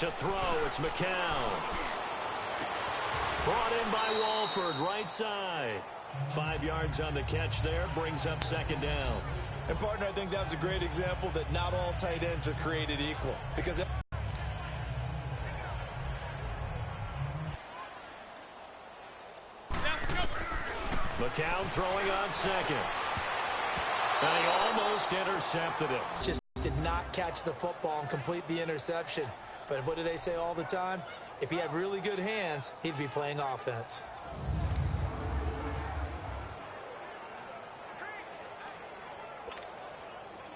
To throw, it's McCown. Brought in by Walford, right side. 5 yards on the catch there, brings up second down. And, partner, I think that was a great example that not all tight ends are created equal. Because McCown throwing on second. And he almost intercepted it. Just did not catch the football and complete the interception. But what do they say all the time? If he had really good hands, he'd be playing offense.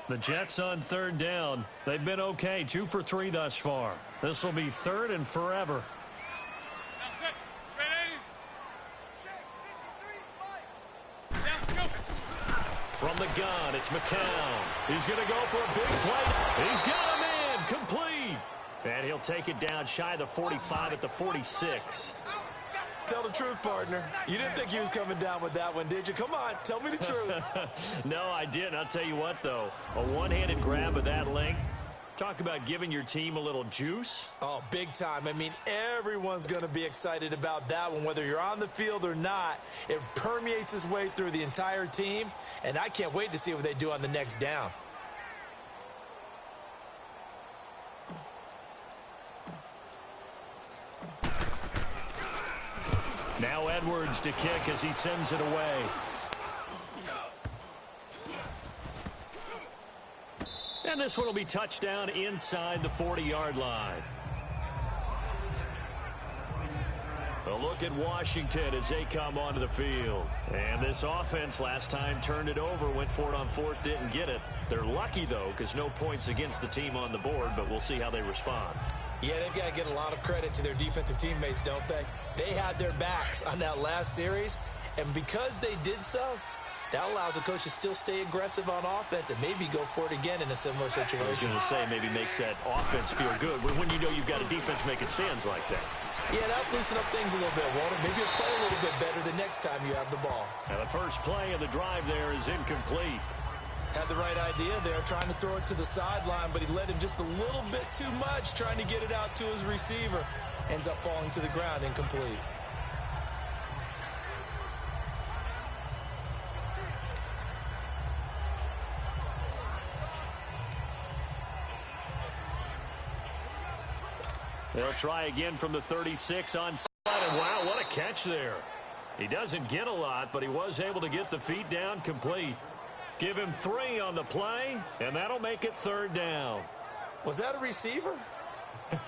The Jets on third down. They've been okay, 2 for 3 thus far. This will be third and forever. From the gun, it's McCown. He's going to go for a big play. He's got a man, complete. And he'll take it down shy of the 45 at the 46. Tell the truth, partner. You didn't think he was coming down with that one, did you? Come on, tell me the truth. No, I didn't. I'll tell you what, though. A one-handed grab of that length. Talk about giving your team a little juice. Oh, big time. I mean, everyone's going to be excited about that one, whether you're on the field or not. It permeates its way through the entire team, and I can't wait to see what they do on the next down. Now Edwards to kick as he sends it away. And this one will be touchdown inside the 40-yard line. A look at Washington as they come onto the field. And this offense last time turned it over, went for it on fourth, didn't get it. They're lucky, though, because no points against the team on the board, but we'll see how they respond. Yeah, they've got to get a lot of credit to their defensive teammates, don't they? They had their backs on that last series, and because they did so, that allows the coach to still stay aggressive on offense and maybe go for it again in a similar situation. I was going to say maybe makes that offense feel good when you know you've got a defense making stands like that. Yeah, that'll loosen up things a little bit, won't it? Maybe you'll play a little bit better the next time you have the ball. Now the first play of the drive there is incomplete. Had the right idea there, trying to throw it to the sideline, but he led him just a little bit too much, trying to get it out to his receiver. Ends up falling to the ground, incomplete. They'll try again from the 36 on side, and wow, what a catch there. He doesn't get a lot, but he was able to get the feet down complete. Give him 3 on the play, and that'll make it third down. Was that a receiver?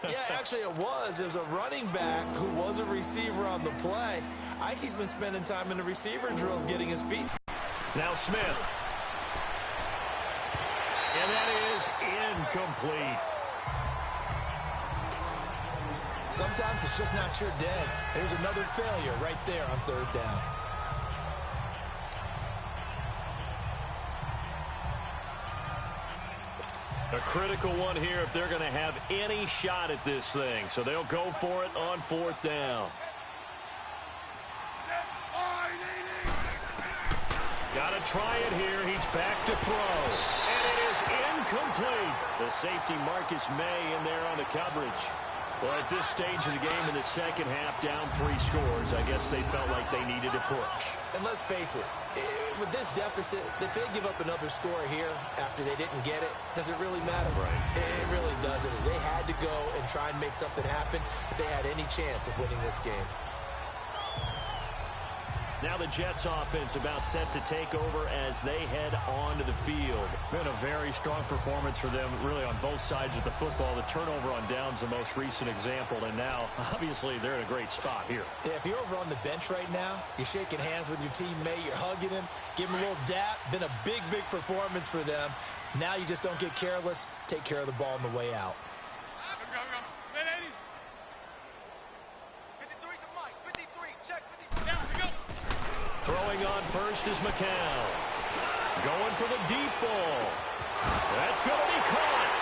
Yeah, actually it was. It was a running back who was a receiver on the play. I think he's been spending time in the receiver drills getting his feet. Now Smith. And that is incomplete. Sometimes it's just not your day. There's another failure right there on third down. A critical one here if they're going to have any shot at this thing. So they'll go for it on fourth down. Got to try it here. He's back to throw. And it is incomplete. The safety Marcus May in there on the coverage. Well, at this stage of the game in the second half, down 3 scores, I guess they felt like they needed a push. And let's face it, with this deficit, if they give up another score here after they didn't get it, does it really matter? Right. It really doesn't. They had to go and try and make something happen if they had any chance of winning this game. Now the Jets offense about set to take over as they head onto the field. Been a very strong performance for them really on both sides of the football. The turnover on downs the most recent example, and now obviously they're in a great spot here. Yeah, if you're over on the bench right now, you're shaking hands with your teammate, you're hugging him, give him a little dap. Been a big, big performance for them. Now you just don't get careless. Take care of the ball on the way out. Throwing on first is McCown. Going for the deep ball. That's going to be caught.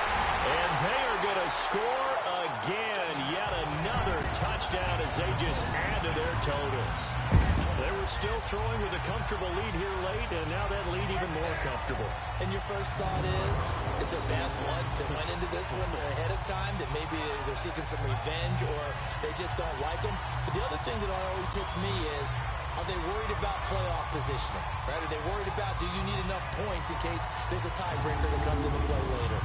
And they are going to score again. Yet another touchdown as they just add to their totals. They were They're still throwing with a comfortable lead here late, and now that lead even more comfortable. And your first thought is there bad blood that went into this one ahead of time, that maybe they're seeking some revenge or they just don't like them? But the other thing that always hits me is, are they worried about playoff positioning? Right? Are they worried about, do you need enough points in case there's a tiebreaker that comes into play later?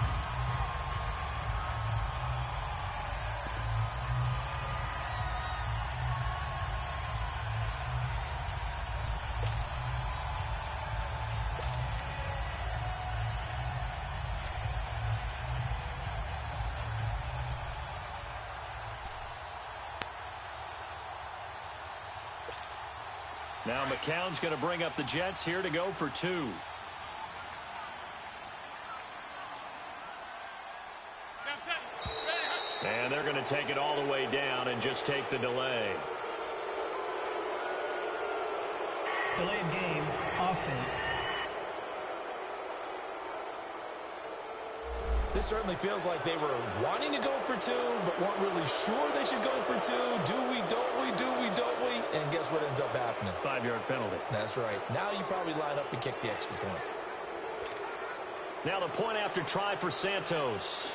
Now McCown's going to bring up the Jets here to go for two. And they're going to take it all the way down and just take the delay. Delay of game, offense. This certainly feels like they were wanting to go for two, but weren't really sure they should go for two. Do we, don't we, do we, don't we? And guess what ends up happening? 5-yard penalty. That's right. Now you probably line up and kick the extra point. Now the point after try for Santos.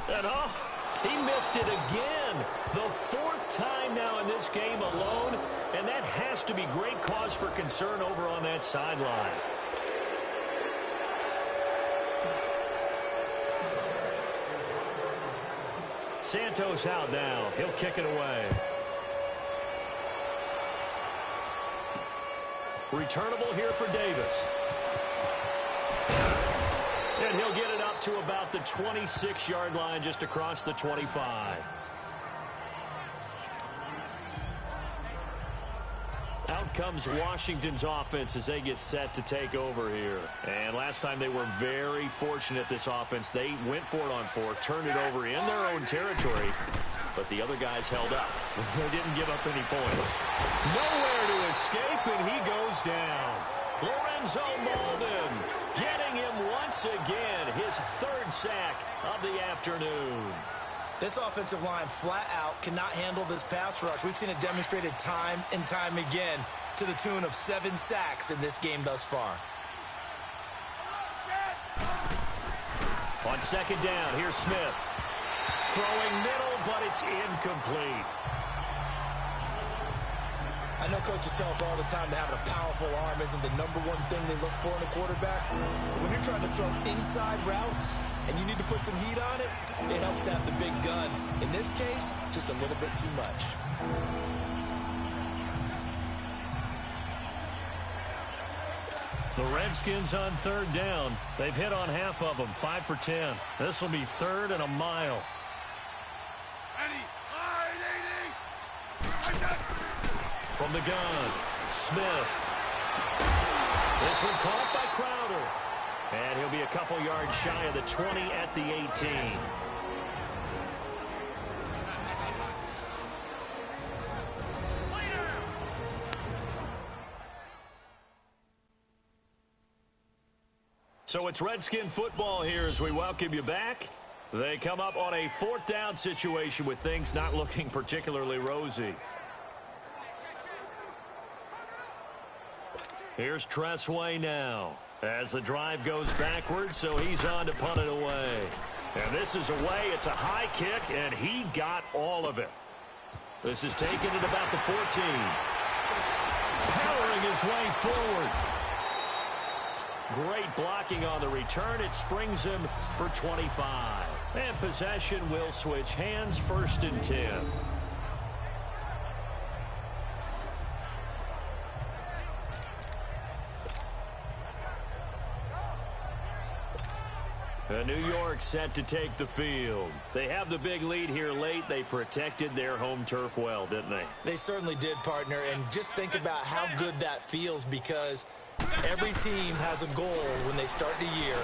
And he missed it again. The fourth time now in this game alone, and that has to be great cause for concern over on that sideline. Santos out now. He'll kick it away. Returnable here for Davis. And he'll get it up to about the 26-yard line, just across the 25. Out comes Washington's offense as they get set to take over here. And last time they were very fortunate, this offense. They went for it on fourth, turned it over in their own territory, but the other guys held up. They didn't give up any points. Nowhere to escape, and he goes down. Lorenzo Molden getting him once again, his third sack of the afternoon. This offensive line flat out cannot handle this pass rush. We've seen it demonstrated time and time again to the tune of 7 sacks in this game thus far. On second down, here's Smith. Throwing middle, but it's incomplete. I know coaches tell us all the time that having a powerful arm isn't the number one thing they look for in a quarterback. When you're trying to throw inside routes and you need to put some heat on it, it helps have the big gun. In this case, just a little bit too much. The Redskins on third down. They've hit on half of them, 5 for 10. This will be third and a mile. From the gun, Smith. This one caught by Crowder. And he'll be a couple yards shy of the 20 at the 18. So it's Redskin football here as we welcome you back. They come up on a fourth down situation with things not looking particularly rosy. Here's Tressway now as the drive goes backwards, so he's on to punt it away. And this is away. It's a high kick, and he got all of it. This is taken at about the 14. Powering his way forward. Great blocking on the return. It springs him for 25. And possession will switch hands, 1st and 10. New York set to take the field. They have the big lead here late. They protected their home turf well, didn't they? They certainly did, partner. And just think about how good that feels, because every team has a goal when they start the year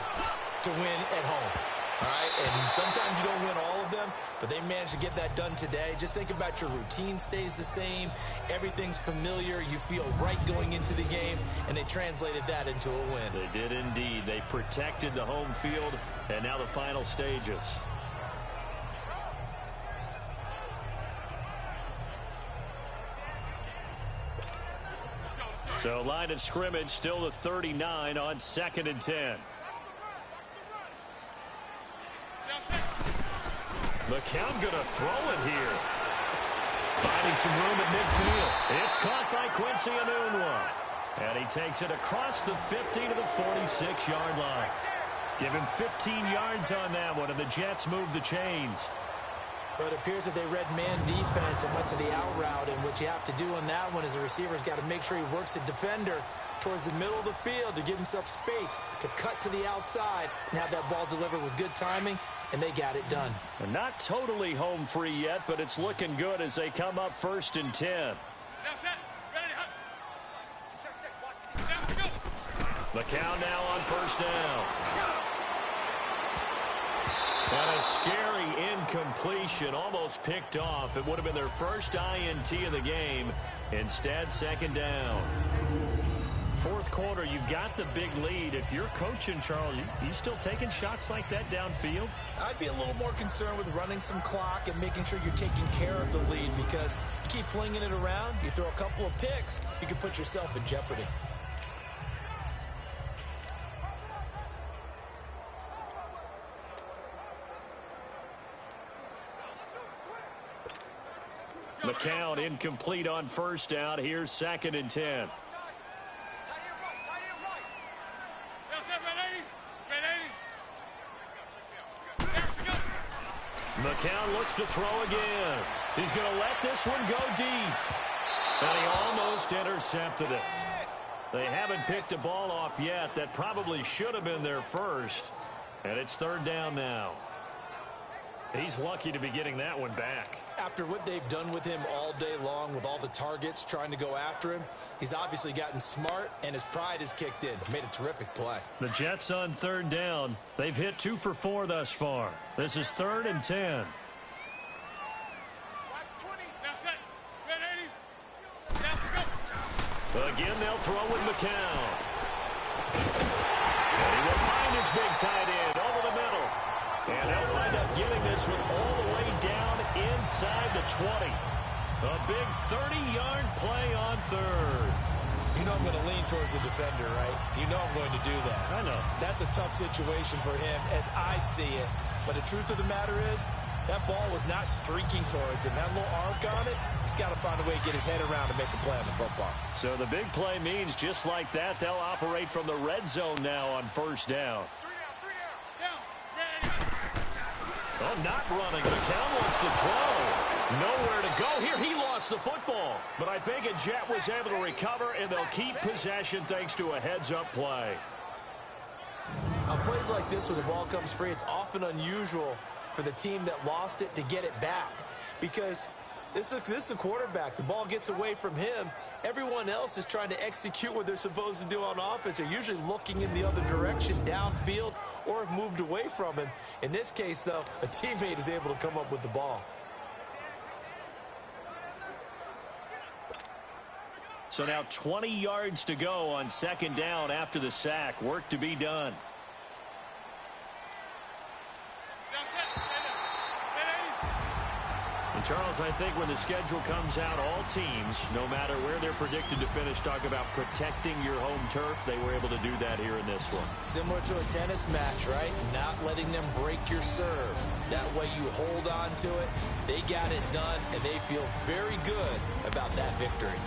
to win at home. All right, and sometimes you don't win all of them, but they managed to get that done today. Just think about your routine stays the same. Everything's familiar. You feel right going into the game, and they translated that into a win. They did indeed. They protected the home field, and now the final stages. So line of scrimmage still the 39 on 2nd and 10. McCown going to throw it here. Finding some room at midfield. It's caught by Quincy Enunwa. And he takes it across the 50 to the 46-yard line. Give him 15 yards on that one, and the Jets move the chains. But it appears that they read man defense and went to the out route, and what you have to do on that one is the receiver's got to make sure he works the defender towards the middle of the field to give himself space to cut to the outside and have that ball delivered with good timing, and they got it done. And not totally home free yet, but it's looking good as they come up 1st and 10. McCown now on 1st down. And a scary incompletion, almost picked off. It would have been their first INT of the game. Instead, 2nd down. 4th quarter, you've got the big lead. If you're coaching, Charles, you still taking shots like that downfield? I'd be a little more concerned with running some clock and making sure you're taking care of the lead, because you keep flinging it around, you throw a couple of picks, you can put yourself in jeopardy. McCown incomplete on 1st down. Here's 2nd and 10. McCown looks to throw again. He's going to let this one go deep. And he almost intercepted it. They haven't picked a ball off yet. That probably should have been their first. And it's 3rd down now. He's lucky to be getting that one back. After what they've done with him all day long, with all the targets trying to go after him, he's obviously gotten smart, and his pride has kicked in. Made a terrific play. The Jets on 3rd down. They've hit 2 for 4 thus far. This is 3rd and 10. Again, they'll throw with McCown. And he will find his big tight end over the middle. And they'll wind up giving this one all the way down inside the 20. A big 30-yard play on 3rd. You know I'm going to lean towards the defender, right? You know I'm going to do that. I know. That's a tough situation for him as I see it. But the truth of the matter is, that ball was not streaking towards him. That little arc on it, he's got to find a way to get his head around to make a play on the football. So the big play means just like that, they'll operate from the red zone now on 1st down. Oh, not running. McCown wants to throw. Nowhere to go here. He lost the football. But I think a Jet was able to recover, and they'll keep possession thanks to a heads-up play. On plays like this where the ball comes free, it's often unusual for the team that lost it to get it back, because this is the quarterback. The ball gets away from him. Everyone else is trying to execute what they're supposed to do on offense. They're usually looking in the other direction downfield or have moved away from him. In this case, though, a teammate is able to come up with the ball. So now 20 yards to go on 2nd down after the sack. Work to be done. And Charles, I think when the schedule comes out, all teams, no matter where they're predicted to finish, talk about protecting your home turf. They were able to do that here in this one. Similar to a tennis match, right? Not letting them break your serve. That way you hold on to it. They got it done, and they feel very good about that victory.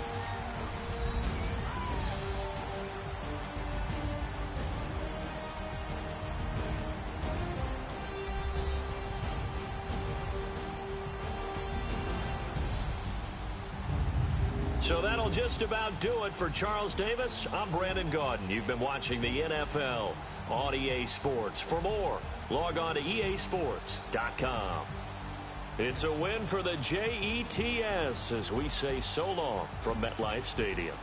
So that'll just about do it for Charles Davis. I'm Brandon Gaudin. You've been watching the NFL on EA Sports. For more, log on to easports.com. It's a win for the Jets as we say so long from MetLife Stadium.